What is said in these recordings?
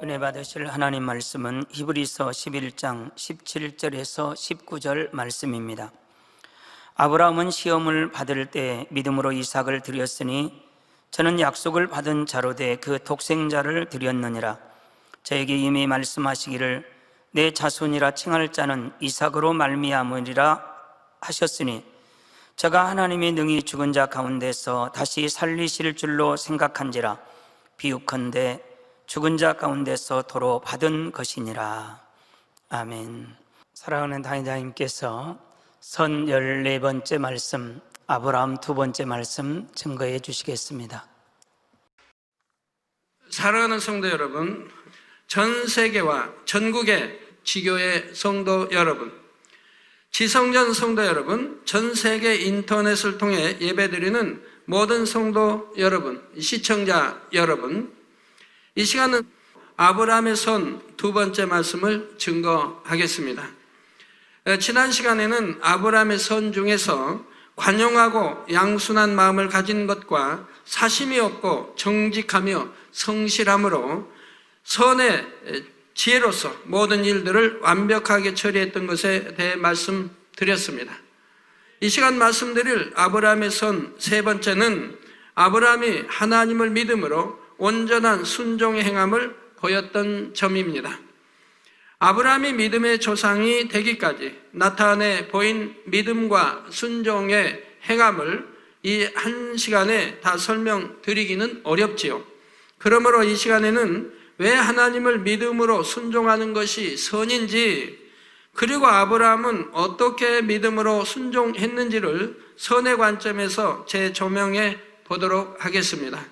은혜 받으실 하나님 말씀은 히브리서 11장 17절에서 19절 말씀입니다. 아브라함은 시험을 받을 때 믿음으로 이삭을 드렸으니 저는 약속을 받은 자로 돼 그 독생자를 드렸느니라. 저에게 이미 말씀하시기를 내 자손이라 칭할 자는 이삭으로 말미암으리라 하셨으니 저가 하나님이 능히 죽은 자 가운데서 다시 살리실 줄로 생각한지라. 비유컨대 죽은 자 가운데서 도로 받은 것이니라. 아멘. 사랑하는 당회장님께서 선 14번째 말씀, 아브라함 2번째 말씀 증거해 주시겠습니다. 사랑하는 성도 여러분, 전 세계와 전국의 지교회 성도 여러분, 지성전 성도 여러분, 전 세계 인터넷을 통해 예배드리는 모든 성도 여러분, 시청자 여러분, 이 시간은 아브라함의 선 2번째 말씀을 증거하겠습니다. 지난 시간에는 아브라함의 선 중에서 관용하고 양순한 마음을 가진 것과 사심이 없고 정직하며 성실함으로 선의 지혜로서 모든 일들을 완벽하게 처리했던 것에 대해 말씀드렸습니다. 이 시간 말씀드릴 아브라함의 선 3번째는 아브라함이 하나님을 믿음으로 온전한 순종의 행함을 보였던 점입니다. 아브라함이 믿음의 조상이 되기까지 나타내 보인 믿음과 순종의 행함을 이 한 시간에 다 설명드리기는 어렵지요. 그러므로 이 시간에는 왜 하나님을 믿음으로 순종하는 것이 선인지, 그리고 아브라함은 어떻게 믿음으로 순종했는지를 선의 관점에서 재조명해 보도록 하겠습니다.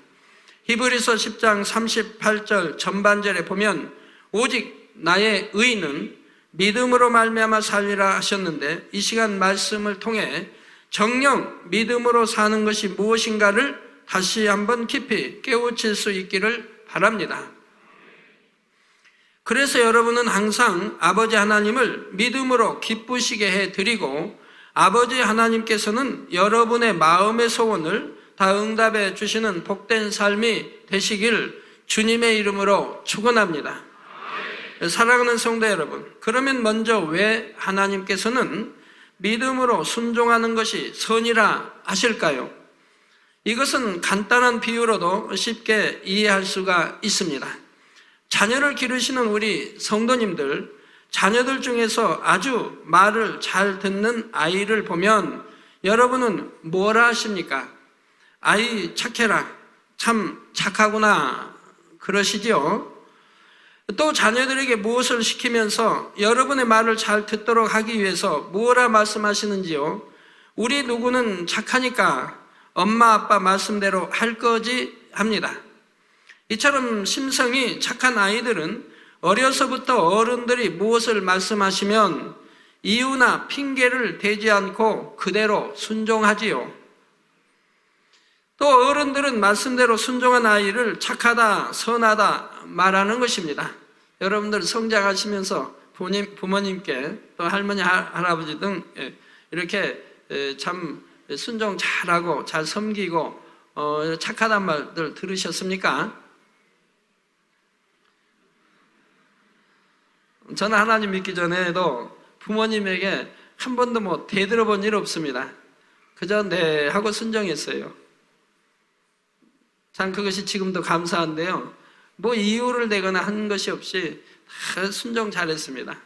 히브리서 10장 38절 전반절에 보면 오직 나의 의는 믿음으로 말미암아 살리라 하셨는데, 이 시간 말씀을 통해 정녕 믿음으로 사는 것이 무엇인가를 다시 한번 깊이 깨우칠 수 있기를 바랍니다. 그래서 여러분은 항상 아버지 하나님을 믿음으로 기쁘시게 해드리고, 아버지 하나님께서는 여러분의 마음의 소원을 다 응답해 주시는 복된 삶이 되시길 주님의 이름으로 축원합니다. 사랑하는 성도 여러분, 그러면 먼저 왜 하나님께서는 믿음으로 순종하는 것이 선이라 하실까요? 이것은 간단한 비유로도 쉽게 이해할 수가 있습니다. 자녀를 기르시는 우리 성도님들, 자녀들 중에서 아주 말을 잘 듣는 아이를 보면 여러분은 뭐라 하십니까? 아이 착해라, 참 착하구나 그러시죠. 또 자녀들에게 무엇을 시키면서 여러분의 말을 잘 듣도록 하기 위해서 뭐라 말씀하시는지요? 우리 누구는 착하니까 엄마 아빠 말씀대로 할 거지 합니다. 이처럼 심성이 착한 아이들은 어려서부터 어른들이 무엇을 말씀하시면 이유나 핑계를 대지 않고 그대로 순종하지요. 또 어른들은 말씀대로 순종한 아이를 착하다, 선하다 말하는 것입니다. 여러분들 성장하시면서 부모님께 또 할머니, 할아버지 등 이렇게 참 순종 잘하고 잘 섬기고 착하단 말들 들으셨습니까? 저는 하나님 믿기 전에도 부모님에게 한 번도 대들어본 일 없습니다. 그저 네 하고 순종했어요. 참 그것이 지금도 감사한데요. 이유를 대거나 한 것이 없이 다 순종 잘했습니다.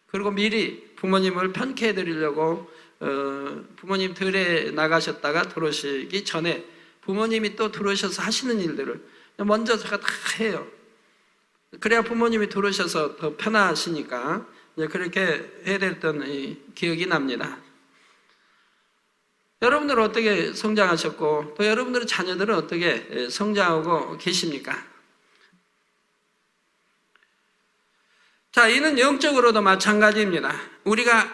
그리고 미리 부모님을 편케해 드리려고 부모님 들에 나가셨다가 들어오시기 전에 부모님이 또 들어오셔서 하시는 일들을 먼저 제가 다 해요. 그래야 부모님이 들어오셔서 더 편하시니까 그렇게 해야 됐던 기억이 납니다. 여러분들은 어떻게 성장하셨고, 또 여러분들의 자녀들은 어떻게 성장하고 계십니까? 자, 이는 영적으로도 마찬가지입니다.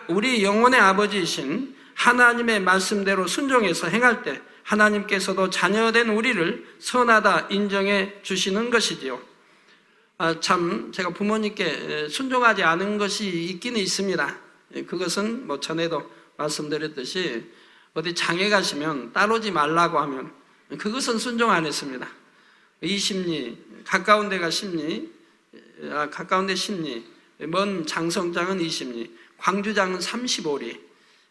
우리 영혼의 아버지이신 하나님의 말씀대로 순종해서 행할 때 하나님께서도 자녀된 우리를 선하다 인정해 주시는 것이지요. 참 제가 부모님께 순종하지 않은 것이 있기는 있습니다. 그것은 전에도 말씀드렸듯이 어디 장에 가시면 따르지 말라고 하면 그것은 순종 안 했습니다. 이 심리, 가까운 데가 심리, 가까운데 10리, 먼 장성장은 20리, 광주장은 35리.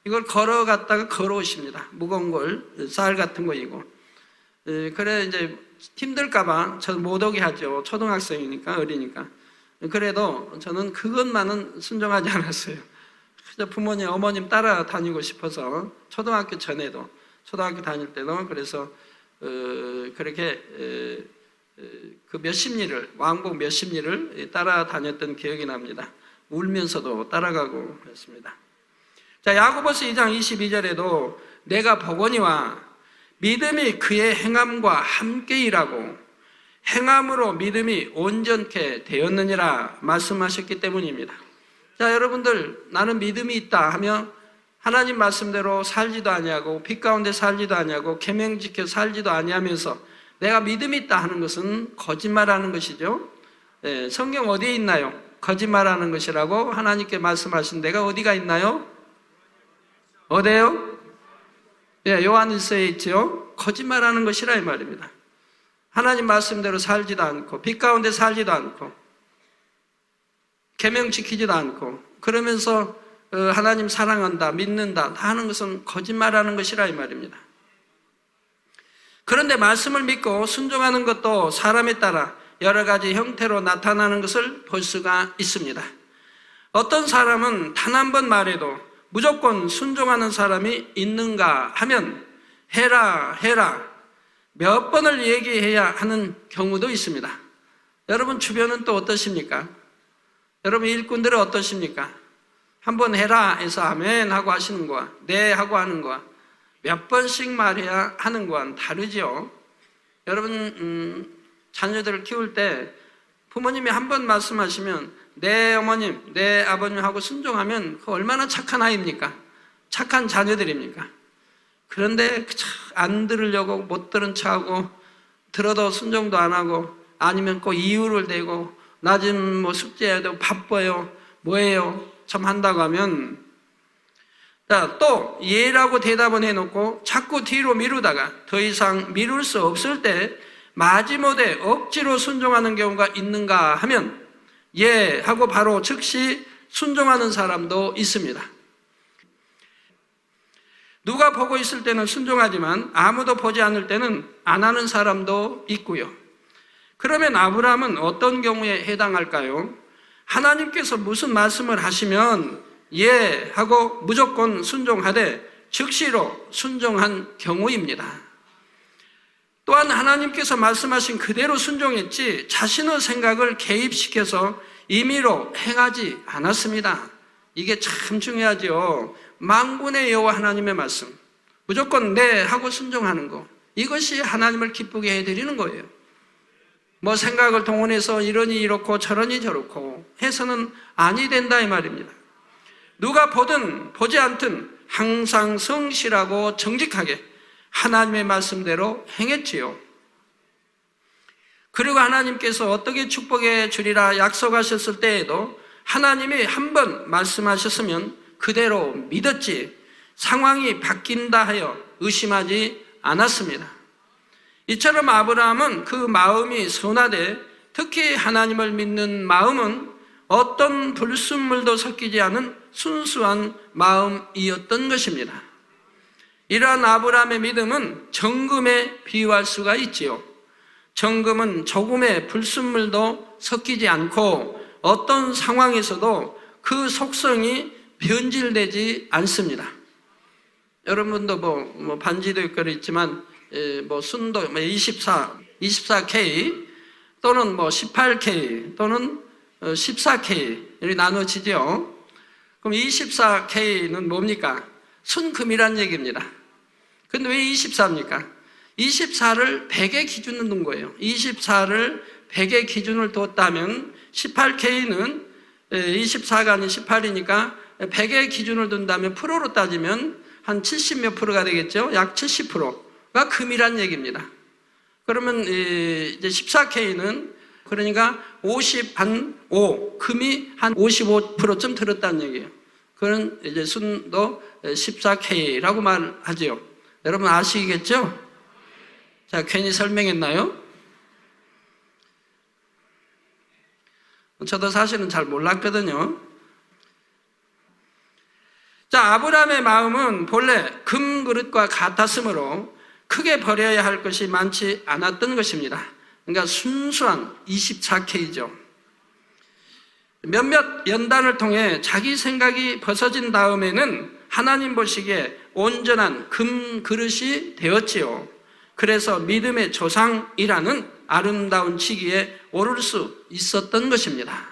이걸 걸어갔다가 걸어오십니다. 무거운 걸, 쌀 같은 거이고. 그래 이제 힘들까봐 저는 못 오게 하죠. 초등학생이니까, 어리니까. 그래도 저는 그것만은 순종하지 않았어요. 그저 부모님, 어머님 따라다니고 싶어서 초등학교 전에도, 초등학교 다닐 때도 그래서 그렇게 그 몇십 리를, 왕복 몇십 리를 따라다녔던 기억이 납니다. 울면서도 따라가고 그랬습니다. 자, 야고보서 2장 22절에도 내가 보거니와 믿음이 그의 행함과 함께 일하고 행함으로 믿음이 온전케 되었느니라 말씀하셨기 때문입니다. 자, 여러분들, 나는 믿음이 있다 하며 하나님 말씀대로 살지도 아니하고 빛 가운데 살지도 아니하고 계명 지켜 살지도 아니하면서 내가 믿음이 있다 하는 것은 거짓말하는 것이죠. 성경 어디에 있나요? 거짓말하는 것이라고 하나님께 말씀하신 데가 어디가 있나요? 어디요? 요한일서에 있죠. 거짓말하는 것이라 이 말입니다. 하나님 말씀대로 살지도 않고 빛 가운데 살지도 않고 계명 지키지도 않고 그러면서 하나님 사랑한다, 믿는다 다 하는 것은 거짓말하는 것이라 이 말입니다. 그런데 말씀을 믿고 순종하는 것도 사람에 따라 여러 가지 형태로 나타나는 것을 볼 수가 있습니다. 어떤 사람은 단 한 번 말해도 무조건 순종하는 사람이 있는가 하면 해라 해라 몇 번을 얘기해야 하는 경우도 있습니다. 여러분 주변은 또 어떠십니까? 여러분 일꾼들은 어떠십니까? 한번 해라 해서 아멘 하고 하시는 거와 네 하고 하는 거와 몇 번씩 말해야 하는 거와는 다르죠. 여러분 자녀들을 키울 때 부모님이 한 번 말씀하시면 네 어머님, 네 아버님 하고 순종하면 그 얼마나 착한 아이입니까? 착한 자녀들입니까? 그런데 안 들으려고 못 들은 척하고 들어도 순종도 안 하고 아니면 꼭 이유를 대고 나 지금 뭐 숙제해야 되고 바빠요 뭐예요 참 한다고 하면 자, 또 예라고 대답은 해놓고 자꾸 뒤로 미루다가 더 이상 미룰 수 없을 때 마지못해 억지로 순종하는 경우가 있는가 하면 예 하고 바로 즉시 순종하는 사람도 있습니다. 누가 보고 있을 때는 순종하지만 아무도 보지 않을 때는 안 하는 사람도 있고요. 그러면 아브라함은 어떤 경우에 해당할까요? 하나님께서 무슨 말씀을 하시면 예 하고 무조건 순종하되 즉시로 순종한 경우입니다. 또한 하나님께서 말씀하신 그대로 순종했지 자신의 생각을 개입시켜서 임의로 행하지 않았습니다. 이게 참 중요하죠. 만군의 여호와 하나님의 말씀 무조건 네 하고 순종하는 거 이것이 하나님을 기쁘게 해드리는 거예요. 뭐 생각을 동원해서 이러니 이렇고 저러니 저렇고 해서는 아니 된다 이 말입니다. 누가 보든 보지 않든 항상 성실하고 정직하게 하나님의 말씀대로 행했지요. 그리고 하나님께서 어떻게 축복해 주리라 약속하셨을 때에도 하나님이 한 번 말씀하셨으면 그대로 믿었지 상황이 바뀐다 하여 의심하지 않았습니다. 이처럼 아브라함은 그 마음이 선하되 특히 하나님을 믿는 마음은 어떤 불순물도 섞이지 않은 순수한 마음이었던 것입니다. 이러한 아브라함의 믿음은 정금에 비유할 수가 있지요. 정금은 조금의 불순물도 섞이지 않고 어떤 상황에서도 그 속성이 변질되지 않습니다. 여러분도 뭐 반지도 있지만 뭐 순도 24K 또는 뭐 18K 또는 14K 이렇게 나눠지죠. 그럼 24K는 뭡니까? 순금이란 얘기입니다. 근데 왜 24입니까? 24를 100의 기준으로 둔 거예요. 24를 100의 기준을 뒀다면 18K는 24가 아닌 18이니까 100의 기준을 둔다면 프로로 따지면 한 70 몇 프로가 되겠죠? 약 70%가 금이란 얘기입니다. 그러면 이제 14K는 그러니까 50 한 5, 금이 한 55%쯤 들었다는 얘기예요. 그건 이제 순도 14K라고 말하지요. 여러분 아시겠죠? 자, 괜히 설명했나요? 저도 사실은 잘 몰랐거든요. 자, 아브라함의 마음은 본래 금 그릇과 같았으므로 크게 버려야 할 것이 많지 않았던 것입니다. 그러니까 순수한 24K죠. 몇몇 연단을 통해 자기 생각이 벗어진 다음에는 하나님 보시기에 온전한 금 그릇이 되었지요. 그래서 믿음의 조상이라는 아름다운 직위에 오를 수 있었던 것입니다.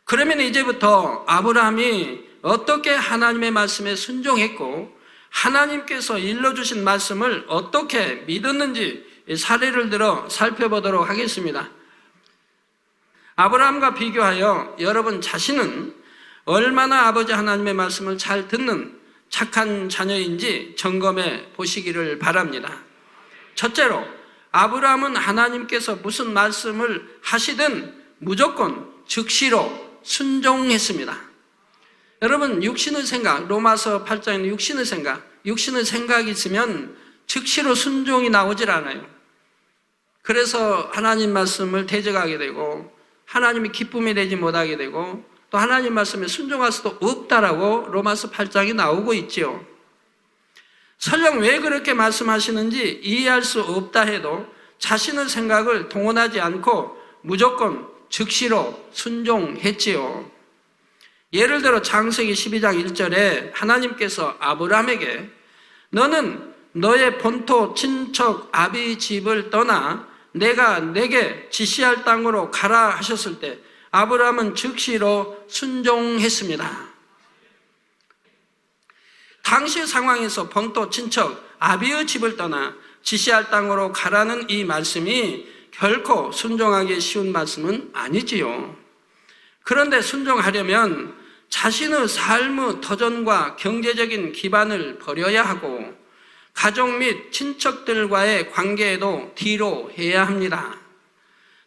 그러면 이제부터 아브라함이 어떻게 하나님의 말씀에 순종했고 하나님께서 일러주신 말씀을 어떻게 믿었는지 사례를 들어 살펴보도록 하겠습니다. 아브라함과 비교하여 여러분 자신은 얼마나 아버지 하나님의 말씀을 잘 듣는 착한 자녀인지 점검해 보시기를 바랍니다. 첫째로, 아브라함은 하나님께서 무슨 말씀을 하시든 무조건 즉시로 순종했습니다. 여러분, 육신의 생각, 로마서 8장에는 육신의 생각이 있으면 즉시로 순종이 나오질 않아요. 그래서 하나님 말씀을 대적하게 되고 하나님이 기쁨이 되지 못하게 되고 또 하나님 말씀에 순종할 수도 없다라고 로마서 8장이 나오고 있지요. 설령 왜 그렇게 말씀하시는지 이해할 수 없다 해도 자신의 생각을 동원하지 않고 무조건 즉시로 순종했지요. 예를 들어 창세기 12장 1절에 하나님께서 아브라함에게 너는 너의 본토 친척 아비 집을 떠나 내가 내게 지시할 땅으로 가라 하셨을 때 아브라함은 즉시로 순종했습니다. 당시 상황에서 본토 친척 아비의 집을 떠나 지시할 땅으로 가라는 이 말씀이 결코 순종하기 쉬운 말씀은 아니지요. 그런데 순종하려면 자신의 삶의 터전과 경제적인 기반을 버려야 하고 가족 및 친척들과의 관계에도 뒤로 해야 합니다.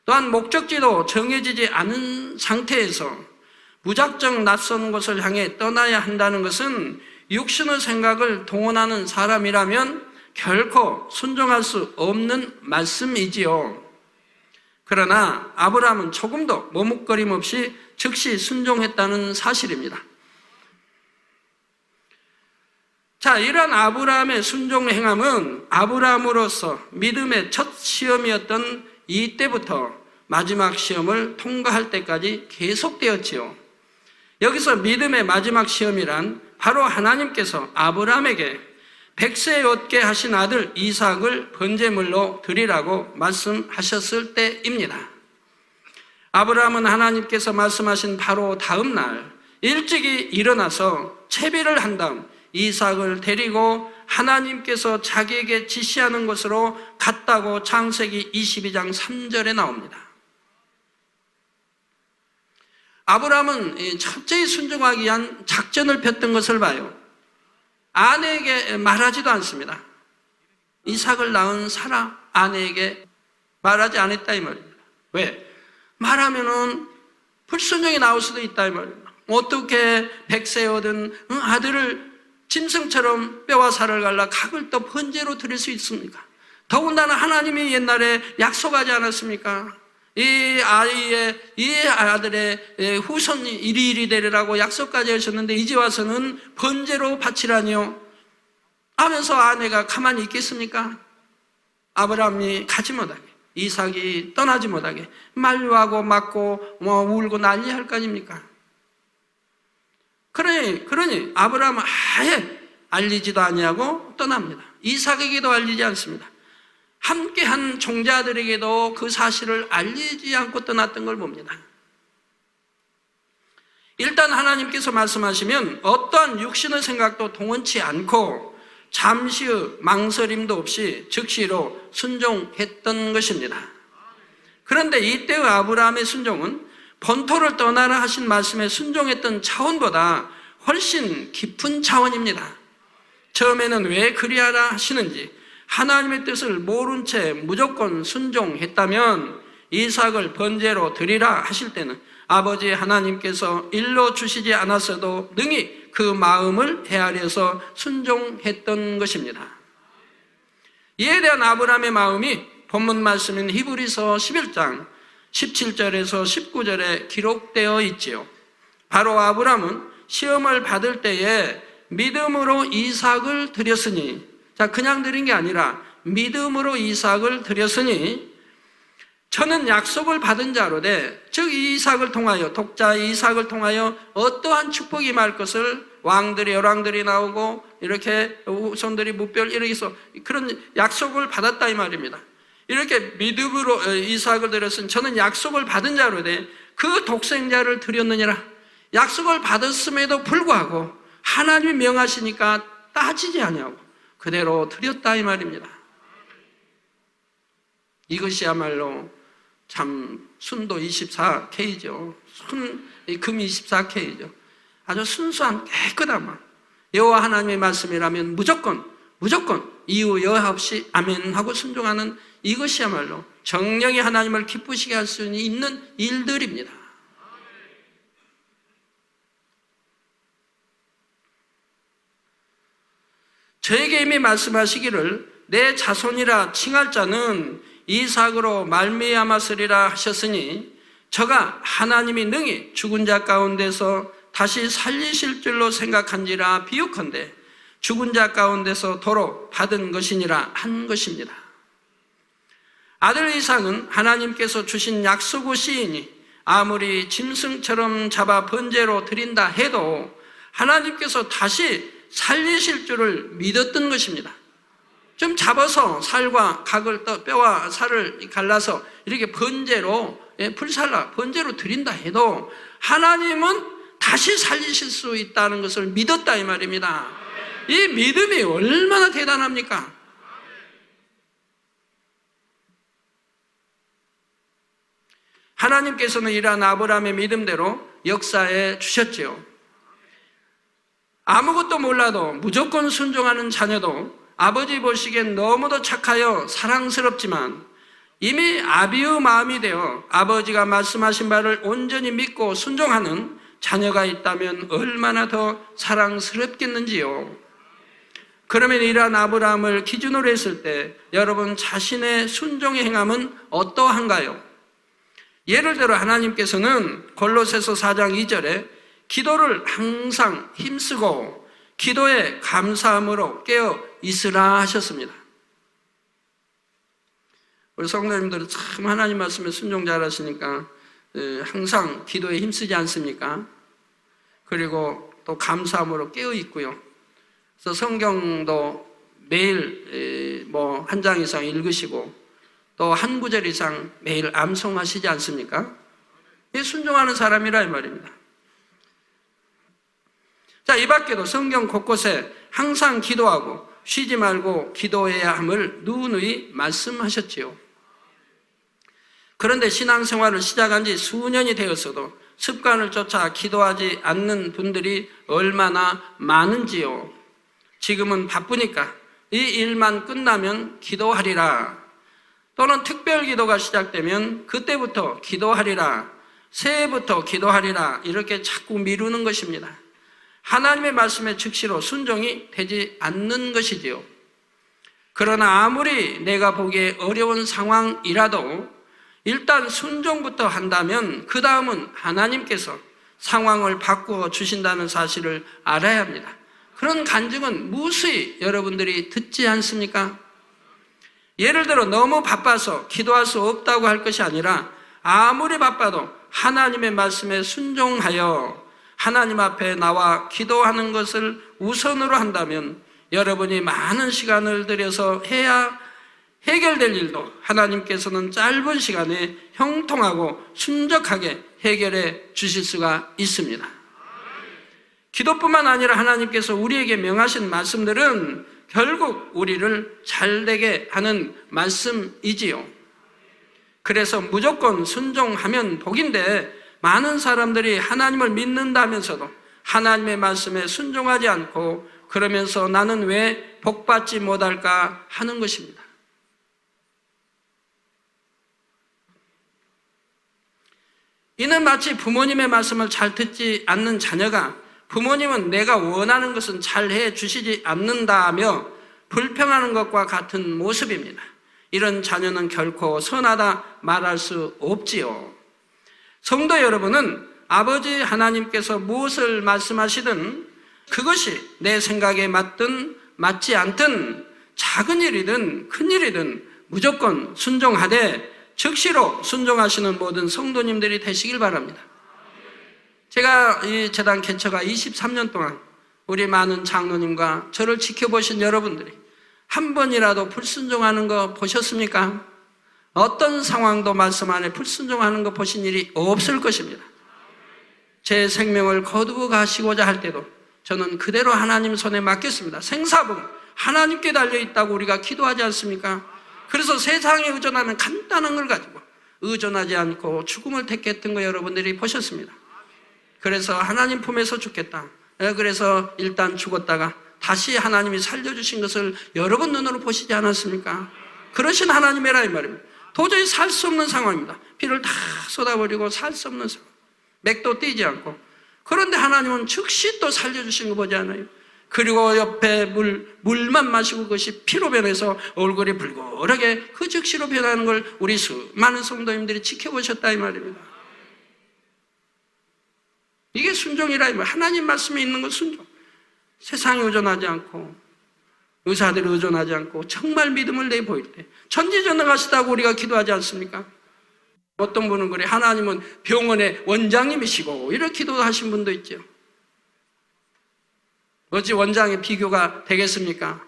또한 목적지도 정해지지 않은 상태에서 무작정 낯선 곳을 향해 떠나야 한다는 것은 육신의 생각을 동원하는 사람이라면 결코 순종할 수 없는 말씀이지요. 그러나 아브라함은 조금도 머뭇거림 없이 즉시 순종했다는 사실입니다. 자, 이러한 아브라함의 순종 행함은 아브라함으로서 믿음의 첫 시험이었던 이때부터 마지막 시험을 통과할 때까지 계속되었지요. 여기서 믿음의 마지막 시험이란 바로 하나님께서 아브라함에게 100세에 얻게 하신 아들 이삭을 번제물로 드리라고 말씀하셨을 때입니다. 아브라함은 하나님께서 말씀하신 바로 다음 날 일찍이 일어나서 채비를 한 다음 이삭을 데리고 하나님께서 자기에게 지시하는 곳으로 갔다고 창세기 22장 3절에 나옵니다. 아브라함은 철저히 순종하기 위한 작전을 폈던 것을 봐요. 아내에게 말하지도 않습니다. 이삭을 낳은 사라 아내에게 말하지 않았다 이 말입니다. 왜? 말하면은 불순종이 나올 수도 있다 이 말입니다. 어떻게 100세에 얻은 아들을 짐승처럼 뼈와 살을 갈라 각을 또 번제로 드릴 수 있습니까? 더군다나 하나님이 옛날에 약속하지 않았습니까? 이 아들의 후손이 이리 되리라고 약속까지 하셨는데 이제 와서는 번제로 바치라니요 하면서 아내가 가만히 있겠습니까? 아브라함이 가지 못하게, 이삭이 떠나지 못하게 만류하고 맞고 울고 난리할 거 아닙니까? 그러니 아브라함은 아예 알리지도 아니하고 떠납니다. 이삭에게도 알리지 않습니다. 함께한 종자들에게도 그 사실을 알리지 않고 떠났던 걸 봅니다. 일단 하나님께서 말씀하시면 어떠한 육신의 생각도 동원치 않고 잠시의 망설임도 없이 즉시로 순종했던 것입니다. 그런데 이때의 아브라함의 순종은 본토를 떠나라 하신 말씀에 순종했던 차원보다 훨씬 깊은 차원입니다. 처음에는 왜 그리하라 하시는지 하나님의 뜻을 모른 채 무조건 순종했다면 이삭을 번제로 드리라 하실 때는 아버지 하나님께서 일러 주시지 않았어도 능히 그 마음을 헤아려서 순종했던 것입니다. 이에 대한 아브라함의 마음이 본문 말씀인 히브리서 11장 17절에서 19절에 기록되어 있지요. 바로 아브라함은 시험을 받을 때에 믿음으로 이삭을 드렸으니, 자, 그냥 드린 게 아니라 믿음으로 이삭을 드렸으니 저는 약속을 받은 자로되, 즉 이삭을 통하여, 독자 이삭을 통하여 어떠한 축복이 임할 것을 왕들이 열왕들이 나오고 이렇게 후손들이 무별 이렇게 해서 그런 약속을 받았다 이 말입니다. 이렇게 믿음으로 이삭을 드렸으니 저는 약속을 받은 자로되 그 독생자를 드렸느니라. 약속을 받았음에도 불구하고 하나님이 명하시니까 따지지 아니하고 그대로 드렸다 이 말입니다. 이것이야말로 참 순도 24K죠. 금 24K죠. 아주 순수한 깨끗한 마음. 여호와 하나님의 말씀이라면 무조건 이유 여하 없이 아멘 하고 순종하는, 이것이야말로 정령이 하나님을 기쁘시게 할 수 있는 일들입니다. 저에게 이미 말씀하시기를 내 자손이라 칭할 자는 이삭으로 말미암았으리라 하셨으니, 저가 하나님이 능히 죽은 자 가운데서 다시 살리실 줄로 생각한지라 비유컨대 죽은 자 가운데서 도로 받은 것이니라 한 것입니다. 아들 이삭은 하나님께서 주신 약속의 씨이니 아무리 짐승처럼 잡아 번제로 드린다 해도 하나님께서 다시 살리실 줄을 믿었던 것입니다. 좀 잡아서 살과 각을 뼈와 살을 갈라서 이렇게 번제로 불살라 번제로 드린다 해도 하나님은 다시 살리실 수 있다는 것을 믿었다 이 말입니다. 이 믿음이 얼마나 대단합니까? 하나님께서는 이러한 아브라함의 믿음대로 역사해 주셨지요. 아무것도 몰라도 무조건 순종하는 자녀도 아버지 보시기엔 너무도 착하여 사랑스럽지만 이미 아비의 마음이 되어 아버지가 말씀하신 바를 온전히 믿고 순종하는 자녀가 있다면 얼마나 더 사랑스럽겠는지요. 그러면 이러한 아브라함을 기준으로 했을 때 여러분 자신의 순종의 행함은 어떠한가요? 예를 들어 하나님께서는 골로새서 4장 2절에 기도를 항상 힘쓰고 기도에 감사함으로 깨어 있으라 하셨습니다. 우리 성도님들은 참 하나님 말씀에 순종 잘하시니까 항상 기도에 힘쓰지 않습니까? 그리고 또 감사함으로 깨어 있고요. 그래서 성경도 매일 한 장 이상 읽으시고 또 한 구절 이상 매일 암송하시지 않습니까? 이게 순종하는 사람이라 이 말입니다. 자, 이 밖에도 성경 곳곳에 항상 기도하고 쉬지 말고 기도해야 함을 누누이 말씀하셨지요. 그런데 신앙생활을 시작한 지 수년이 되었어도 습관을 쫓아 기도하지 않는 분들이 얼마나 많은지요. 지금은 바쁘니까 이 일만 끝나면 기도하리라, 또는 특별 기도가 시작되면 그때부터 기도하리라, 새해부터 기도하리라 이렇게 자꾸 미루는 것입니다. 하나님의 말씀에 즉시로 순종이 되지 않는 것이지요. 그러나 아무리 내가 보기에 어려운 상황이라도 일단 순종부터 한다면 그 다음은 하나님께서 상황을 바꾸어 주신다는 사실을 알아야 합니다. 그런 간증은 무수히 여러분들이 듣지 않습니까? 예를 들어 너무 바빠서 기도할 수 없다고 할 것이 아니라 아무리 바빠도 하나님의 말씀에 순종하여 하나님 앞에 나와 기도하는 것을 우선으로 한다면 여러분이 많은 시간을 들여서 해야 해결될 일도 하나님께서는 짧은 시간에 형통하고 순적하게 해결해 주실 수가 있습니다. 기도뿐만 아니라 하나님께서 우리에게 명하신 말씀들은 결국 우리를 잘되게 하는 말씀이지요. 그래서 무조건 순종하면 복인데 많은 사람들이 하나님을 믿는다면서도 하나님의 말씀에 순종하지 않고 그러면서 나는 왜 복받지 못할까 하는 것입니다. 이는 마치 부모님의 말씀을 잘 듣지 않는 자녀가 부모님은 내가 원하는 것은 잘 해주시지 않는다며 불평하는 것과 같은 모습입니다. 이런 자녀는 결코 선하다 말할 수 없지요. 성도 여러분은 아버지 하나님께서 무엇을 말씀하시든 그것이 내 생각에 맞든 맞지 않든 작은 일이든 큰 일이든 무조건 순종하되 즉시로 순종하시는 모든 성도님들이 되시길 바랍니다. 제가 이 재단 개처가 23년 동안 우리 많은 장로님과 저를 지켜보신 여러분들이 한 번이라도 불순종하는 거 보셨습니까? 어떤 상황도 말씀 안에 불순종하는 거 보신 일이 없을 것입니다. 제 생명을 거두어 가시고자 할 때도 저는 그대로 하나님 손에 맡겼습니다. 생사봉 하나님께 달려있다고 우리가 기도하지 않습니까? 그래서 세상에 의존하는 간단한 걸 가지고 의존하지 않고 죽음을 택했던 거 여러분들이 보셨습니다. 그래서 하나님 품에서 죽겠다. 그래서 일단 죽었다가 다시 하나님이 살려주신 것을 여러분 눈으로 보시지 않았습니까? 그러신 하나님이라 이 말입니다. 도저히 살 수 없는 상황입니다. 피를 다 쏟아버리고 살 수 없는 상황. 맥도 뛰지 않고. 그런데 하나님은 즉시 또 살려주신 거 보지 않아요? 그리고 옆에 물만 마시고 그것이 피로 변해서 얼굴이 불그하게 그 즉시로 변하는 걸 우리 수많은 성도님들이 지켜보셨다 이 말입니다. 이게 순종이라 이 말. 하나님 말씀에 있는 건 순종. 세상에 의존하지 않고 의사들이 의존하지 않고 정말 믿음을 내보일 때 전지전능하시다고 우리가 기도하지 않습니까? 어떤 분은 그래, 하나님은 병원의 원장님이시고 이렇게 기도하신 분도 있죠. 어찌 원장의 비교가 되겠습니까?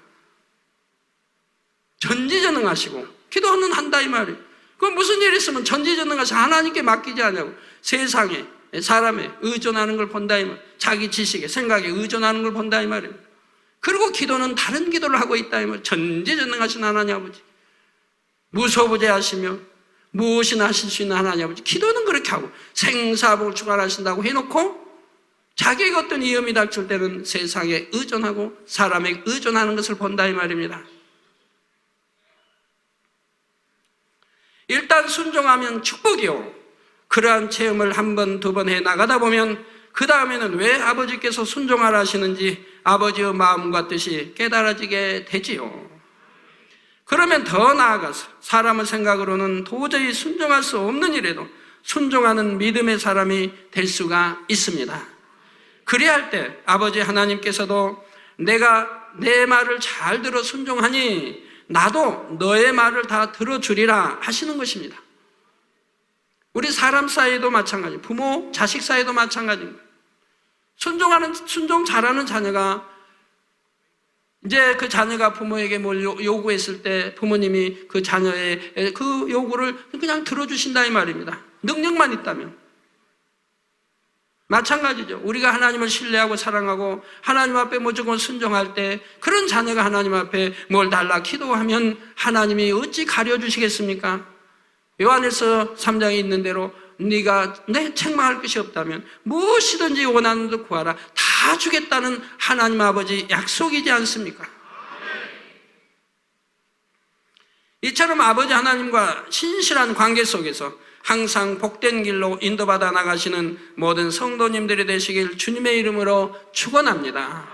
전지전능하시고 기도는 한다 이 말이에요. 그럼 무슨 일이 있으면 전지전능하신 하나님께 맡기지 않냐고. 세상에 사람에 의존하는 걸 본다 이 말. 자기 지식에 생각에 의존하는 걸 본다 이 말이에요. 그리고 기도는 다른 기도를 하고 있다 이 말. 전지전능하신 하나님 아버지, 무소부재하시며 무엇이나 하실 수 있는 하나님 아버지, 기도는 그렇게 하고 생사복을 주관하신다고 해놓고 자기에게 어떤 위험이 닥칠 때는 세상에 의존하고 사람에게 의존하는 것을 본다 이 말입니다. 일단 순종하면 축복이요. 그러한 체험을 한 번, 두 번 해 나가다 보면 그 다음에는 왜 아버지께서 순종하라 하시는지 아버지의 마음과 뜻이 깨달아지게 되지요. 그러면 더 나아가서 사람의 생각으로는 도저히 순종할 수 없는 일에도 순종하는 믿음의 사람이 될 수가 있습니다. 그래야 할 때 아버지 하나님께서도 내가 내 말을 잘 들어 순종하니 나도 너의 말을 다 들어주리라 하시는 것입니다. 우리 사람 사이에도 마찬가지, 부모, 자식 사이에도 마찬가지입니다. 순종 잘하는 자녀가 이제 그 자녀가 부모에게 뭘 요구했을 때 부모님이 그 자녀의 그 요구를 그냥 들어주신다 이 말입니다. 능력만 있다면. 마찬가지죠. 우리가 하나님을 신뢰하고 사랑하고 하나님 앞에 무조건 순종할 때 그런 자녀가 하나님 앞에 뭘 달라 기도하면 하나님이 어찌 가려주시겠습니까? 요한일서 3장에 있는 대로 네가 내 책망할 것이 없다면 무엇이든지 원하는 것 구하라 다 주겠다는 하나님 아버지 약속이지 않습니까? 이처럼 아버지 하나님과 신실한 관계 속에서 항상 복된 길로 인도받아 나가시는 모든 성도님들이 되시길 주님의 이름으로 축원합니다.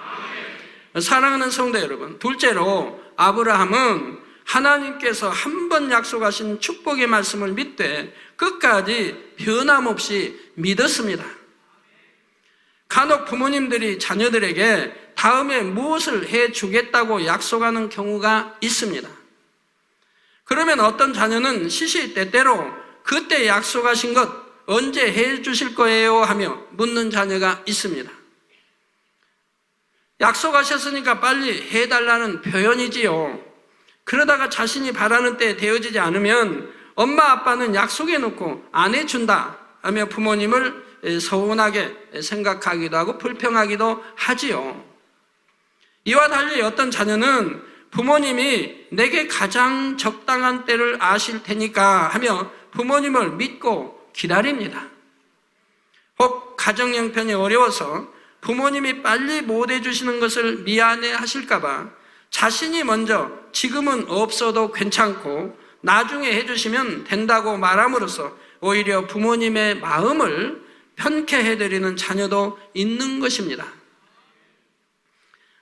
사랑하는 성도 여러분, 둘째로 아브라함은 하나님께서 한 번 약속하신 축복의 말씀을 믿되 끝까지 변함없이 믿었습니다. 간혹 부모님들이 자녀들에게 다음에 무엇을 해주겠다고 약속하는 경우가 있습니다. 그러면 어떤 자녀는 시시때때로 그때 약속하신 것 언제 해주실 거예요? 하며 묻는 자녀가 있습니다. 약속하셨으니까 빨리 해달라는 표현이지요. 그러다가 자신이 바라는 때에 되어지지 않으면 엄마 아빠는 약속해놓고 안 해준다 하며 부모님을 서운하게 생각하기도 하고 불평하기도 하지요. 이와 달리 어떤 자녀는 부모님이 내게 가장 적당한 때를 아실 테니까 하며 부모님을 믿고 기다립니다. 혹 가정 형편이 어려워서 부모님이 빨리 못 해주시는 것을 미안해 하실까봐 자신이 먼저 지금은 없어도 괜찮고 나중에 해주시면 된다고 말함으로써 오히려 부모님의 마음을 편케 해드리는 자녀도 있는 것입니다.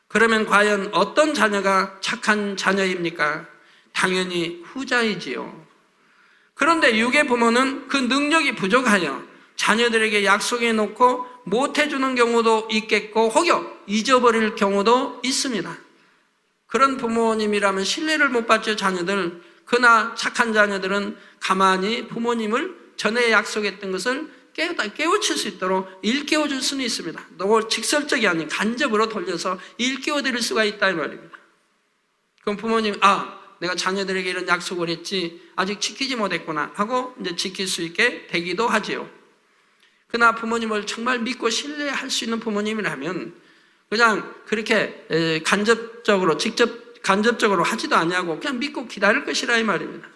그러면 과연 어떤 자녀가 착한 자녀입니까? 당연히 후자이지요. 그런데 육의 부모는 그 능력이 부족하여 자녀들에게 약속해 놓고 못 해주는 경우도 있겠고 혹여 잊어버릴 경우도 있습니다. 그런 부모님이라면 신뢰를 못 받죠, 자녀들. 그러나 착한 자녀들은 가만히 부모님을 전에 약속했던 것을 깨우칠 수 있도록 일깨워줄 수는 있습니다. 너무 직설적이 아닌 간접으로 돌려서 일깨워드릴 수가 있다 이 말입니다. 그럼 부모님, 내가 자녀들에게 이런 약속을 했지 아직 지키지 못했구나 하고 이제 지킬 수 있게 되기도 하지요. 그러나 부모님을 정말 믿고 신뢰할 수 있는 부모님이라면 그냥 그렇게 간접적으로 하지도 않냐고 그냥 믿고 기다릴 것이라 이 말입니다.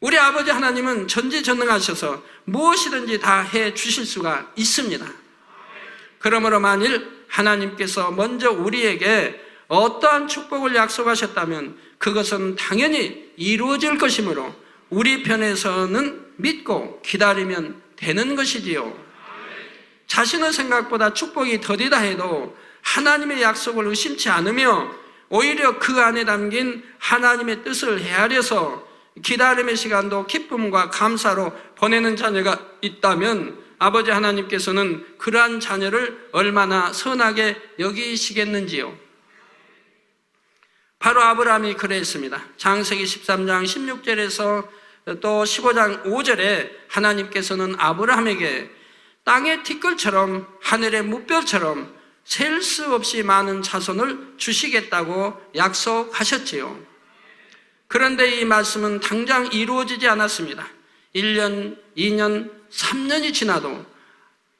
우리 아버지 하나님은 전지전능하셔서 무엇이든지 다 해 주실 수가 있습니다. 그러므로 만일 하나님께서 먼저 우리에게 어떠한 축복을 약속하셨다면 그것은 당연히 이루어질 것이므로 우리 편에서는 믿고 기다리면 되는 것이지요. 자신의 생각보다 축복이 더디다 해도 하나님의 약속을 의심치 않으며 오히려 그 안에 담긴 하나님의 뜻을 헤아려서 기다림의 시간도 기쁨과 감사로 보내는 자녀가 있다면 아버지 하나님께서는 그러한 자녀를 얼마나 선하게 여기시겠는지요. 바로 아브라함이 그랬습니다. 창세기 13장 16절에서 또 15장 5절에 하나님께서는 아브라함에게 땅의 티끌처럼 하늘의 무별처럼 셀 수 없이 많은 자손을 주시겠다고 약속하셨지요. 그런데 이 말씀은 당장 이루어지지 않았습니다. 1년, 2년, 3년이 지나도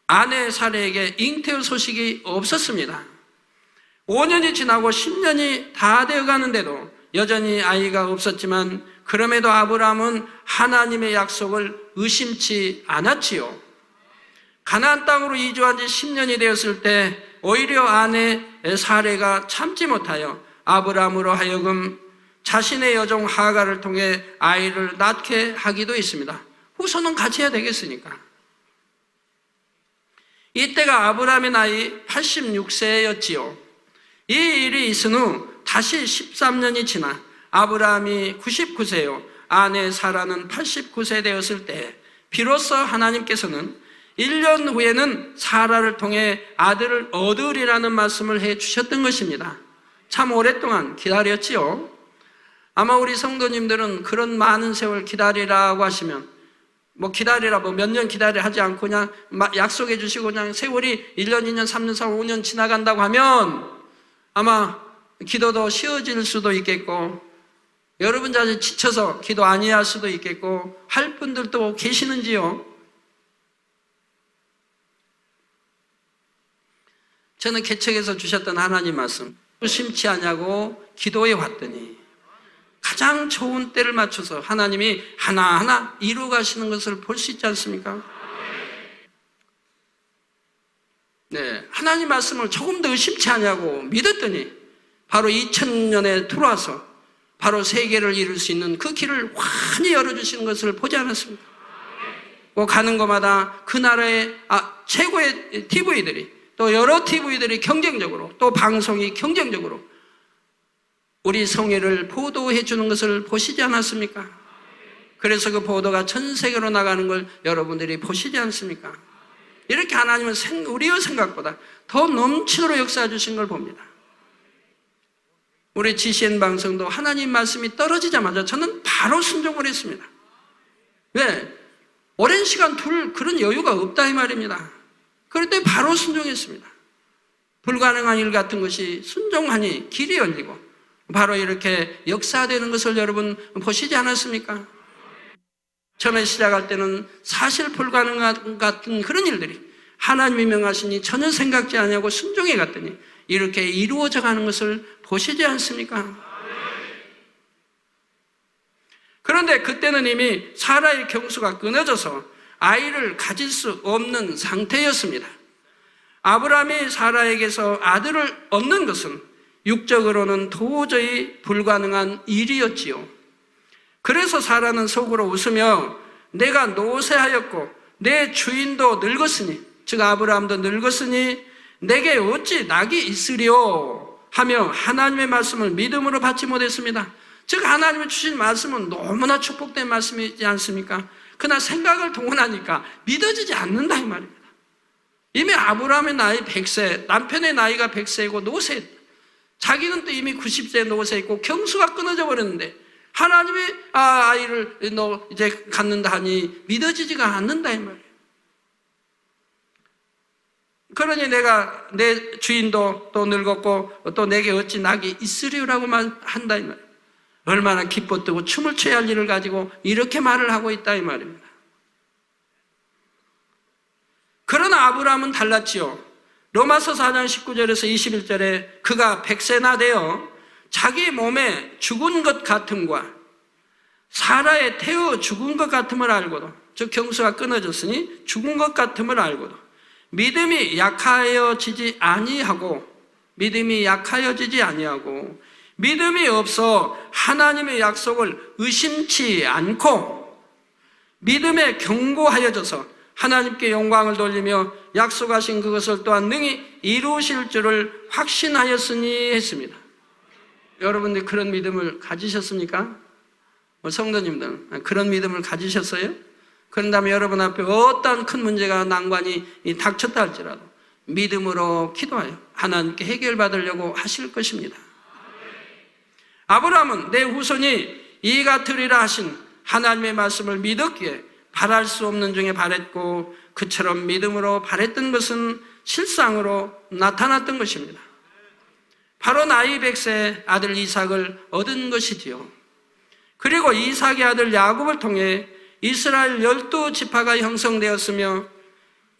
아내 사레에게 잉태의 소식이 없었습니다. 5년이 지나고 10년이 다 되어 가는데도 여전히 아이가 없었지만 그럼에도 아브라함은 하나님의 약속을 의심치 않았지요. 가나안 땅으로 이주한 지 10년이 되었을 때 오히려 아내 사레가 참지 못하여 아브라함으로 하여금 자신의 여종 하가를 통해 아이를 낳게 하기도 했습니다. 후손은 같이 해야 되겠으니까. 이때가 아브라함의 나이 86세였지요. 이 일이 있은 후 다시 13년이 지나 아브라함이 99세요 아내 사라는 89세 되었을 때 비로소 하나님께서는 1년 후에는 사라를 통해 아들을 얻으리라는 말씀을 해주셨던 것입니다. 참 오랫동안 기다렸지요. 아마 우리 성도님들은 그런 많은 세월 기다리라고 하시면 기다리라 몇 년 기다리라 하지 않고 그냥 약속해 주시고 그냥 세월이 1년, 2년, 3년, 4년, 5년 지나간다고 하면 아마 기도도 쉬워질 수도 있겠고 여러분 자신 지쳐서 기도 아니할 수도 있겠고 할 분들도 계시는지요? 저는 개척에서 주셨던 하나님 말씀 심치 않냐고 기도해 왔더니 가장 좋은 때를 맞춰서 하나님이 하나하나 이루어 가시는 것을 볼 수 있지 않습니까? 네, 하나님 말씀을 조금 더 의심치 않냐고 믿었더니 바로 2000년에 들어와서 바로 세계를 이룰 수 있는 그 길을 환히 열어주시는 것을 보지 않았습니까? 가는 곳마다 그 나라의 최고의 TV들이 또 여러 TV들이 경쟁적으로 또 방송이 경쟁적으로 우리 성회를 보도해 주는 것을 보시지 않았습니까? 그래서 그 보도가 전 세계로 나가는 걸 여러분들이 보시지 않습니까? 이렇게 하나님은 우리의 생각보다 더 넘치도록 역사해 주신 걸 봅니다. 우리 GCN 방송도 하나님 말씀이 떨어지자마자 저는 바로 순종을 했습니다. 왜? 오랜 시간 둘 그런 여유가 없다 이 말입니다. 그럴 때 바로 순종했습니다. 불가능한 일 같은 것이 순종하니 길이 열리고 바로 이렇게 역사되는 것을 여러분 보시지 않았습니까? 처음에 시작할 때는 사실 불가능한 같은 그런 일들이 하나님이 명하시니 전혀 생각지 않냐고 순종해 갔더니 이렇게 이루어져 가는 것을 보시지 않습니까? 그런데 그때는 이미 사라의 경수가 끊어져서 아이를 가질 수 없는 상태였습니다. 아브라함이 사라에게서 아들을 얻는 것은 육적으로는 도저히 불가능한 일이었지요. 그래서 사라는 속으로 웃으며 내가 노쇠하였고 내 주인도 늙었으니 즉 아브라함도 늙었으니 내게 어찌 낙이 있으리요 하며 하나님의 말씀을 믿음으로 받지 못했습니다. 즉 하나님이 주신 말씀은 너무나 축복된 말씀이지 않습니까? 그러나 생각을 동원하니까 믿어지지 않는다 이 말입니다. 이미 아브라함의 나이 100세, 남편의 나이가 100세이고 노세, 자기는 또 이미 90세 노세 있고 경수가 끊어져 버렸는데 하나님이 아이를 너 이제 갖는다 하니 믿어지지가 않는다 이 말이에요. 그러니 내가 내 주인도 또 늙었고 또 내게 어찌 낙이 있으리라고만 한다 이 말이에요. 얼마나 기뻐뜨고 춤을 춰야 할 일을 가지고 이렇게 말을 하고 있다 이 말입니다. 그러나 아브라함은 달랐지요. 로마서 4장 19절에서 21절에 그가 100세나 되어 자기 몸에 죽은 것 같음과 사라에 태워 죽은 것 같음을 알고도, 즉 경수가 끊어졌으니 죽은 것 같음을 알고도 믿음이 약하여지지 아니하고 믿음이 없어 하나님의 약속을 의심치 않고 믿음에 견고하여져서 하나님께 영광을 돌리며 약속하신 그것을 또한 능히 이루실 줄을 확신하였으니 했습니다. 여러분들 그런 믿음을 가지셨습니까? 성도님들 그런 믿음을 가지셨어요? 그런다면 여러분 앞에 어떠한 큰 문제가 난관이 닥쳤다 할지라도 믿음으로 기도하여 하나님께 해결받으려고 하실 것입니다. 아브라함은 내 후손이 이 같으리라 하신 하나님의 말씀을 믿었기에 바랄 수 없는 중에 바랬고 그처럼 믿음으로 바랬던 것은 실상으로 나타났던 것입니다. 바로 나이 100세 아들 이삭을 얻은 것이지요. 그리고 이삭의 아들 야곱을 통해 이스라엘 12지파가 형성되었으며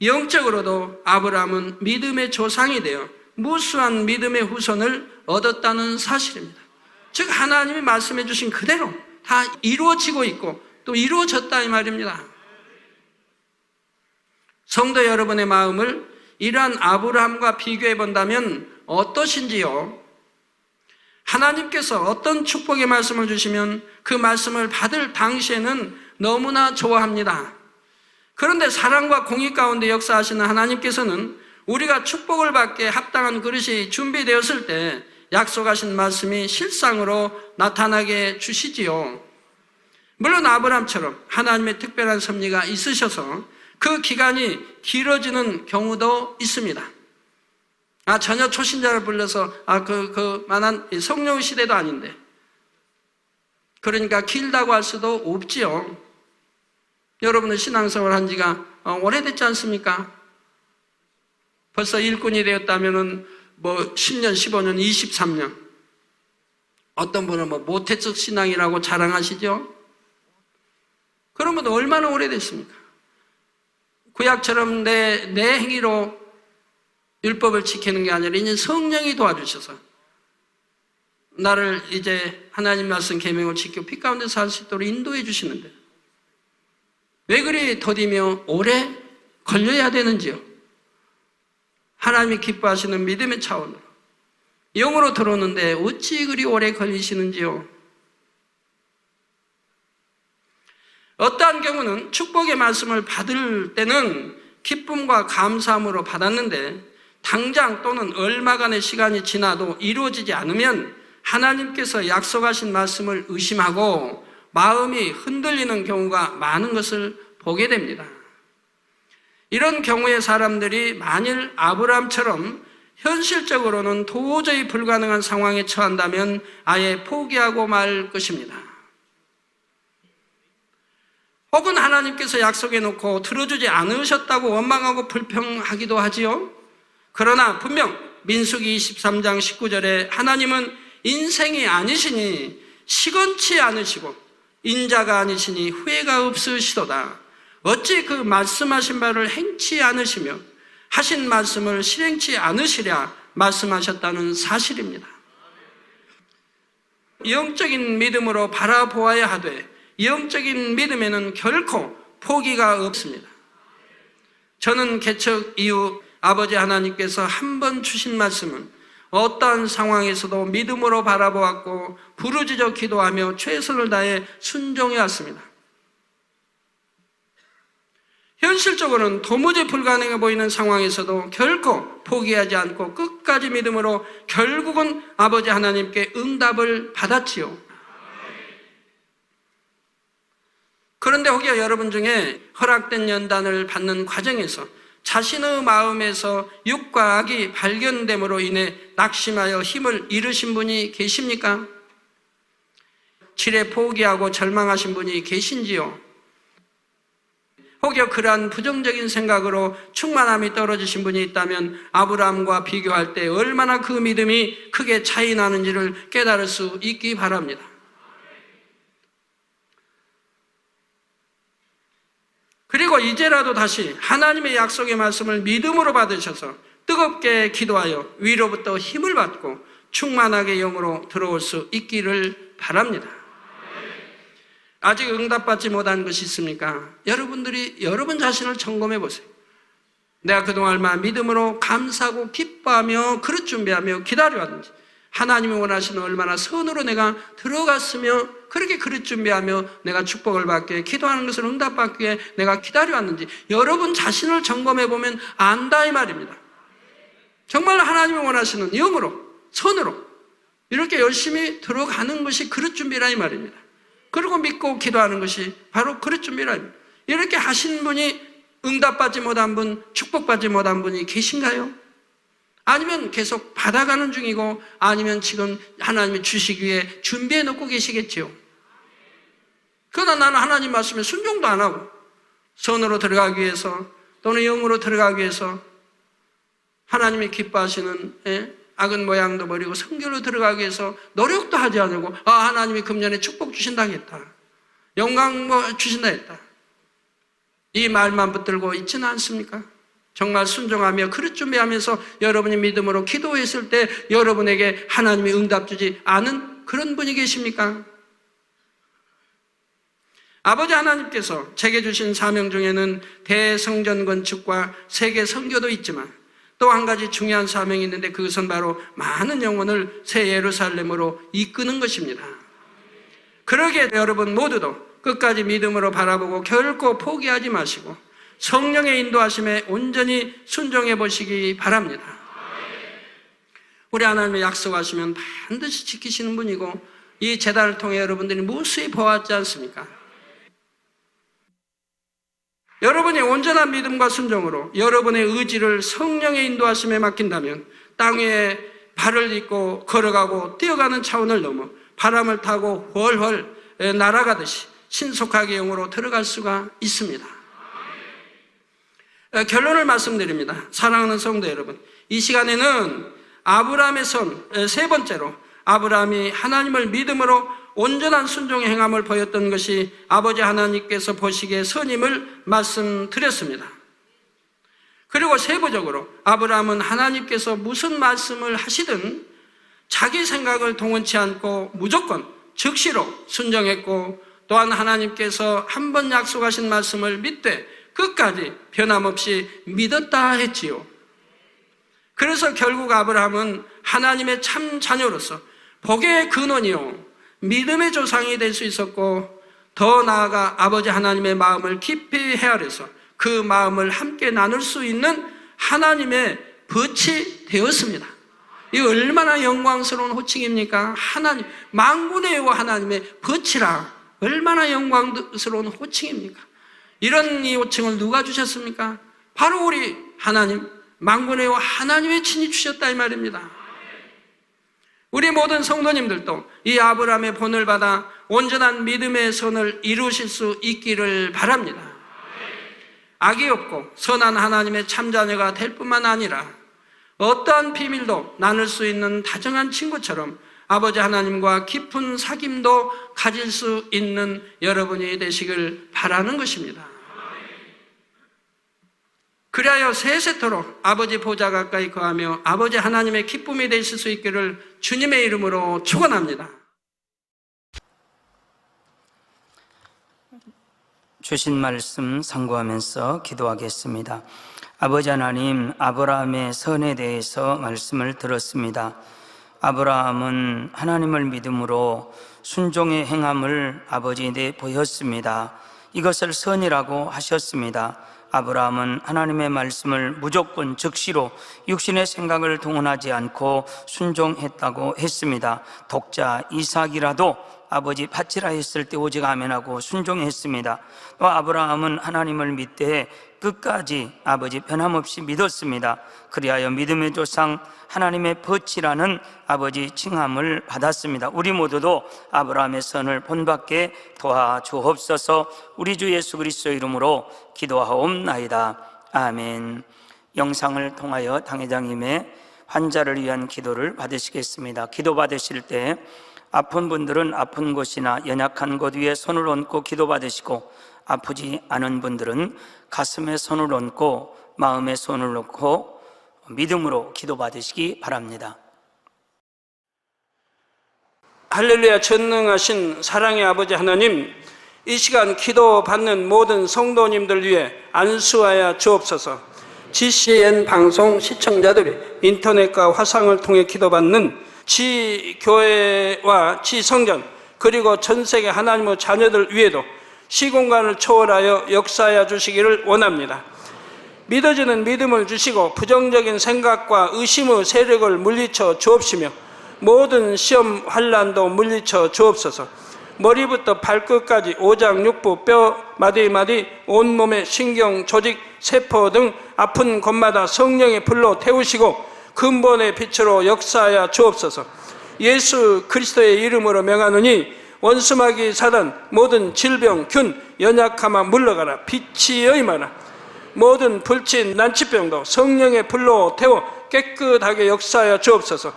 영적으로도 아브라함은 믿음의 조상이 되어 무수한 믿음의 후손을 얻었다는 사실입니다. 즉 하나님이 말씀해 주신 그대로 다 이루어지고 있고 또 이루어졌다 이 말입니다. 성도 여러분의 마음을 이러한 아브라함과 비교해 본다면 어떠신지요? 하나님께서 어떤 축복의 말씀을 주시면 그 말씀을 받을 당시에는 너무나 좋아합니다. 그런데 사랑과 공의 가운데 역사하시는 하나님께서는 우리가 축복을 받기에 합당한 그릇이 준비되었을 때 약속하신 말씀이 실상으로 나타나게 주시지요. 물론 아브라함처럼 하나님의 특별한 섭리가 있으셔서 그 기간이 길어지는 경우도 있습니다. 전혀 초신자를 불러서 만한 성령 시대도 아닌데 그러니까 길다고 할 수도 없지요. 여러분은 신앙생활 한 지가 오래됐지 않습니까? 벌써 일꾼이 되었다면은 10년, 15년, 23년. 어떤 분은 모태적 신앙이라고 자랑하시죠? 그러면 얼마나 오래됐습니까? 구약처럼 내 행위로 율법을 지키는 게 아니라 이제 성령이 도와주셔서 나를 이제 하나님 말씀 계명을 지켜 빛 가운데 살 수 있도록 인도해 주시는데 왜 그리 더디며 오래 걸려야 되는지요? 하나님이 기뻐하시는 믿음의 차원으로 영으로 들어오는데 어찌 그리 오래 걸리시는지요? 어떠한 경우는 축복의 말씀을 받을 때는 기쁨과 감사함으로 받았는데 당장 또는 얼마간의 시간이 지나도 이루어지지 않으면 하나님께서 약속하신 말씀을 의심하고 마음이 흔들리는 경우가 많은 것을 보게 됩니다. 이런 경우에 사람들이 만일 아브라함처럼 현실적으로는 도저히 불가능한 상황에 처한다면 아예 포기하고 말 것입니다. 혹은 하나님께서 약속해 놓고 들어주지 않으셨다고 원망하고 불평하기도 하지요. 그러나 분명 민수기 23장 19절에 하나님은 인생이 아니시니 시건치 않으시고 인자가 아니시니 후회가 없으시도다. 어찌 그 말씀하신 바를 행치 않으시며 하신 말씀을 실행치 않으시랴 말씀하셨다는 사실입니다. 영적인 믿음으로 바라보아야 하되 영적인 믿음에는 결코 포기가 없습니다. 저는 개척 이후 아버지 하나님께서 한 번 주신 말씀은 어떠한 상황에서도 믿음으로 바라보았고 부르짖어 기도하며 최선을 다해 순종해 왔습니다. 현실적으로는 도무지 불가능해 보이는 상황에서도 결코 포기하지 않고 끝까지 믿음으로 결국은 아버지 하나님께 응답을 받았지요. 그런데 혹여 여러분 중에 허락된 연단을 받는 과정에서 자신의 마음에서 육과 악이 발견됨으로 인해 낙심하여 힘을 잃으신 분이 계십니까? 지레 포기하고 절망하신 분이 계신지요? 혹여 그러한 부정적인 생각으로 충만함이 떨어지신 분이 있다면 아브라함과 비교할 때 얼마나 그 믿음이 크게 차이 나는지를 깨달을 수 있기 바랍니다. 그리고 이제라도 다시 하나님의 약속의 말씀을 믿음으로 받으셔서 뜨겁게 기도하여 위로부터 힘을 받고 충만하게 영으로 들어올 수 있기를 바랍니다. 아직 응답받지 못한 것이 있습니까? 여러분들이 여러분 자신을 점검해 보세요. 내가 그동안 얼마나 믿음으로 감사하고 기뻐하며 그릇 준비하며 기다려왔는지, 하나님이 원하시는 얼마나 선으로 내가 들어갔으며 그렇게 그릇 준비하며 내가 축복을 받기 위해 기도하는 것을 응답받기 위해 내가 기다려왔는지 여러분 자신을 점검해 보면 안다 이 말입니다. 정말 하나님이 원하시는 영으로 선으로 이렇게 열심히 들어가는 것이 그릇 준비라 이 말입니다. 그리고 믿고 기도하는 것이 바로 그릇 준비라. 이렇게 하신 분이 응답받지 못한 분, 축복받지 못한 분이 계신가요? 아니면 계속 받아가는 중이고 아니면 지금 하나님이 주시기 위해 준비해 놓고 계시겠지요. 그러나 나는 하나님 말씀에 순종도 안 하고 선으로 들어가기 위해서 또는 영으로 들어가기 위해서 하나님이 기뻐하시는 악은 모양도 버리고 성결로 들어가기 위해서 노력도 하지 않고 하나님이 금년에 축복 주신다 했다, 영광 주신다 했다, 이 말만 붙들고 있지는 않습니까? 정말 순종하며 그릇 준비하면서 여러분이 믿음으로 기도했을 때 여러분에게 하나님이 응답 주지 않은 그런 분이 계십니까? 아버지 하나님께서 제게 주신 사명 중에는 대성전 건축과 세계 선교도 있지만 또 한 가지 중요한 사명이 있는데 그것은 바로 많은 영혼을 새 예루살렘으로 이끄는 것입니다. 그러기에 여러분 모두도 끝까지 믿음으로 바라보고 결코 포기하지 마시고 성령의 인도하심에 온전히 순종해 보시기 바랍니다. 우리 하나님의 약속하시면 반드시 지키시는 분이고 이 제단을 통해 여러분들이 무수히 보았지 않습니까? 여러분이 온전한 믿음과 순종으로 여러분의 의지를 성령의 인도하심에 맡긴다면 땅 위에 발을 딛고 걸어가고 뛰어가는 차원을 넘어 바람을 타고 훨훨 날아가듯이 신속하게 영으로 들어갈 수가 있습니다. 결론을 말씀드립니다. 사랑하는 성도 여러분, 이 시간에는 아브라함의 선, 세 번째로 아브라함이 하나님을 믿음으로 온전한 순종의 행함을 보였던 것이 아버지 하나님께서 보시기에 선임을 말씀드렸습니다. 그리고 세부적으로 아브라함은 하나님께서 무슨 말씀을 하시든 자기 생각을 동원치 않고 무조건 즉시로 순종했고 또한 하나님께서 한 번 약속하신 말씀을 믿되 끝까지 변함없이 믿었다 했지요. 그래서 결국 아브라함은 하나님의 참 자녀로서 복의 근원이요 믿음의 조상이 될 수 있었고 더 나아가 아버지 하나님의 마음을 깊이 헤아려서 그 마음을 함께 나눌 수 있는 하나님의 벗이 되었습니다. 이 얼마나 영광스러운 호칭입니까? 하나님, 만군의 여호와 하나님의 벗이라 얼마나 영광스러운 호칭입니까? 이런 이 호칭을 누가 주셨습니까? 바로 우리 하나님, 만군의 여호와 하나님의 친히 주셨다 이 말입니다. 우리 모든 성도님들도 이 아브라함의 본을 받아 온전한 믿음의 선을 이루실 수 있기를 바랍니다. 악이 없고 선한 하나님의 참자녀가 될 뿐만 아니라 어떠한 비밀도 나눌 수 있는 다정한 친구처럼 아버지 하나님과 깊은 사귐도 가질 수 있는 여러분이 되시길 바라는 것입니다. 그리하여 세세토록 아버지 보좌 가까이 거하며 아버지 하나님의 기쁨이 되실 수 있기를 주님의 이름으로 축원합니다. 주신 말씀 상고하면서 기도하겠습니다. 아버지 하나님, 아브라함의 선에 대해서 말씀을 들었습니다. 아브라함은 하나님을 믿음으로 순종의 행함을 아버지에게 보였습니다. 이것을 선이라고 하셨습니다. 아브라함은 하나님의 말씀을 무조건 즉시로 육신의 생각을 동원하지 않고 순종했다고 했습니다. 독자 이삭이라도 아버지 바치라 했을 때 오직 아멘하고 순종했습니다. 또 아브라함은 하나님을 믿되 끝까지 아버지 변함없이 믿었습니다. 그리하여 믿음의 조상 하나님의 벗이라는 아버지 칭함을 받았습니다. 우리 모두도 아브라함의 선을 본받게 도와주옵소서. 우리 주 예수 그리스도의 이름으로 기도하옵나이다. 아멘. 영상을 통하여 당회장님의 환자를 위한 기도를 받으시겠습니다. 기도 받으실 때 아픈 분들은 아픈 곳이나 연약한 곳 위에 손을 얹고 기도 받으시고, 아프지 않은 분들은 가슴에 손을 얹고 마음에 손을 놓고 믿음으로 기도 받으시기 바랍니다. 할렐루야. 전능하신 사랑의 아버지 하나님, 이 시간 기도 받는 모든 성도님들 위해 안수하여 주옵소서. GCN 방송 시청자들이 인터넷과 화상을 통해 기도받는 지교회와 지성전, 그리고 전세계 하나님의 자녀들 위에도 시공간을 초월하여 역사하여 주시기를 원합니다. 믿어지는 믿음을 주시고 부정적인 생각과 의심의 세력을 물리쳐 주옵시며 모든 시험 환난도 물리쳐 주옵소서. 머리부터 발끝까지 오장육부, 뼈, 마디마디, 온몸의 신경, 조직, 세포 등 아픈 곳마다 성령의 불로 태우시고 근본의 빛으로 역사하여 주옵소서. 예수 그리스도의 이름으로 명하노니 원수마귀 사단, 모든 질병, 균, 연약함아 물러가라. 빛이 임하라. 모든 불친, 난치병도 성령의 불로 태워 깨끗하게 역사하여 주옵소서.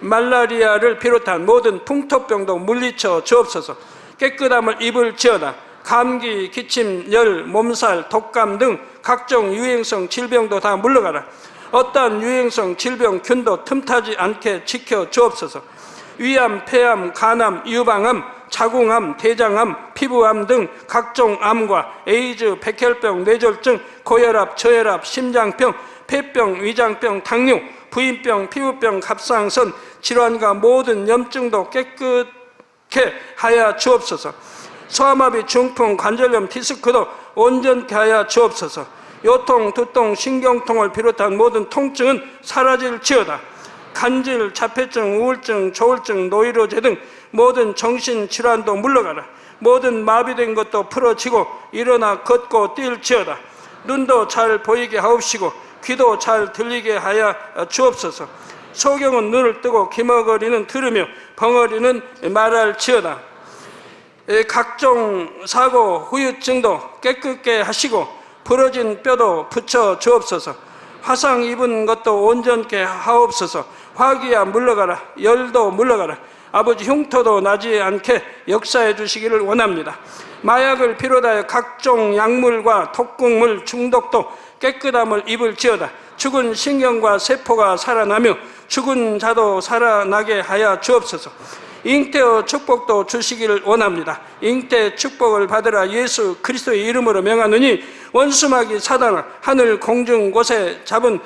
말라리아를 비롯한 모든 풍토병도 물리쳐 주옵소서. 깨끗함을 입을지어다. 감기, 기침, 열, 몸살, 독감 등 각종 유행성 질병도 다 물러가라. 어떠한 유행성 질병, 균도 틈타지 않게 지켜 주옵소서. 위암, 폐암, 간암, 유방암, 자궁암, 대장암, 피부암 등 각종 암과 에이즈, 백혈병, 뇌졸중, 고혈압, 저혈압, 심장병, 폐병, 위장병, 당뇨, 부인병, 피부병, 갑상선 질환과 모든 염증도 깨끗게 하여 주옵소서. 소아마비, 중풍, 관절염, 디스크도 온전케 하여 주옵소서. 요통, 두통, 신경통을 비롯한 모든 통증은 사라질지어다. 간질, 자폐증, 우울증, 조울증, 노이로제 등 모든 정신질환도 물러가라. 모든 마비된 것도 풀어지고 일어나 걷고 뛸지어다. 눈도 잘 보이게 하옵시고 귀도 잘 들리게 하여 주옵소서. 소경은 눈을 뜨고 기머거리는 들으며 벙어리는 말할지어다. 각종 사고, 후유증도 깨끗게 하시고 부러진 뼈도 붙여 주옵소서. 화상 입은 것도 온전케 하옵소서. 화기야 물러가라. 열도 물러가라. 아버지 흉터도 나지 않게 역사해 주시기를 원합니다. 마약을 비롯하여 각종 약물과 독극물 중독도 깨끗함을 입을지어다. 죽은 신경과 세포가 살아나며 죽은 자도 살아나게 하여 주옵소서. 잉태의 축복도 주시기를 원합니다. 잉태 축복을 받으라. 예수 그리스도의 이름으로 명하노니 원수마귀 사단아, 하늘 공중 곳에 잡은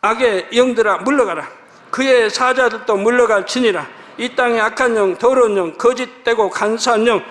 악의 영들아 물러가라. 그의 사자들도 물러갈지니라. 이 땅의 악한 영, 더러운 영, 거짓되고 간사한 영,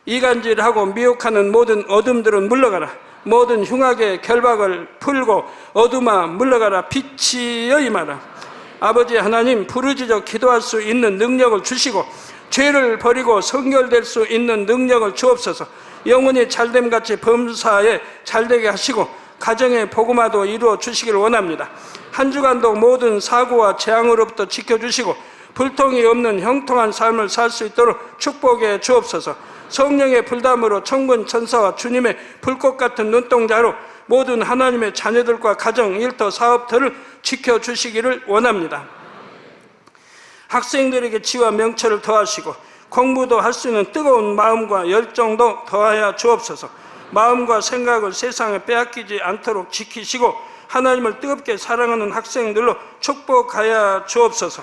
이간질하고 미혹하는 모든 어둠들은 물러가라. 모든 흉악의 결박을 풀고 어둠아 물러가라. 빛이 임하라. 아버지 하나님, 부르짖어 기도할 수 있는 능력을 주시고 죄를 버리고 성결될 수 있는 능력을 주옵소서. 영혼이 잘됨같이 범사에 잘되게 하시고 가정의 복음화도 이루어 주시기를 원합니다. 한 주간도 모든 사고와 재앙으로부터 지켜주시고 불통이 없는 형통한 삶을 살 수 있도록 축복해 주옵소서. 성령의 불담으로 천군 천사와 주님의 불꽃 같은 눈동자로 모든 하나님의 자녀들과 가정, 일터, 사업터를 지켜주시기를 원합니다. 학생들에게 지와 명철을 더하시고 공부도 할 수 있는 뜨거운 마음과 열정도 더하여 주옵소서. 마음과 생각을 세상에 빼앗기지 않도록 지키시고 하나님을 뜨겁게 사랑하는 학생들로 축복하여 주옵소서.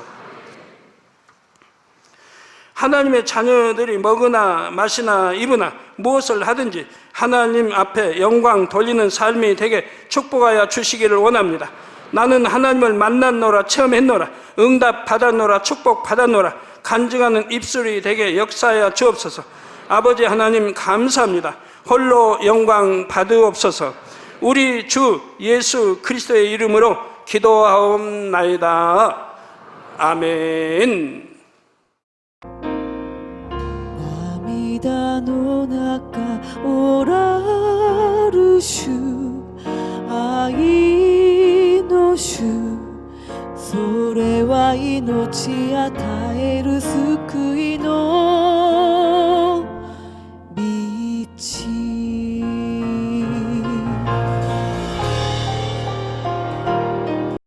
하나님의 자녀들이 먹으나 마시나 입으나 무엇을 하든지 하나님 앞에 영광 돌리는 삶이 되게 축복하여 주시기를 원합니다. 나는 하나님을 만났노라, 체험했노라, 응답 받았노라, 축복 받았노라, 간증하는 입술이 되게 역사하여 주옵소서. 아버지 하나님 감사합니다. 홀로 영광 받으옵소서. 우리 주 예수 그리스도의 이름으로 기도하옵나이다. 아멘. 涙の中おらる主、愛の主、それは命与える救いの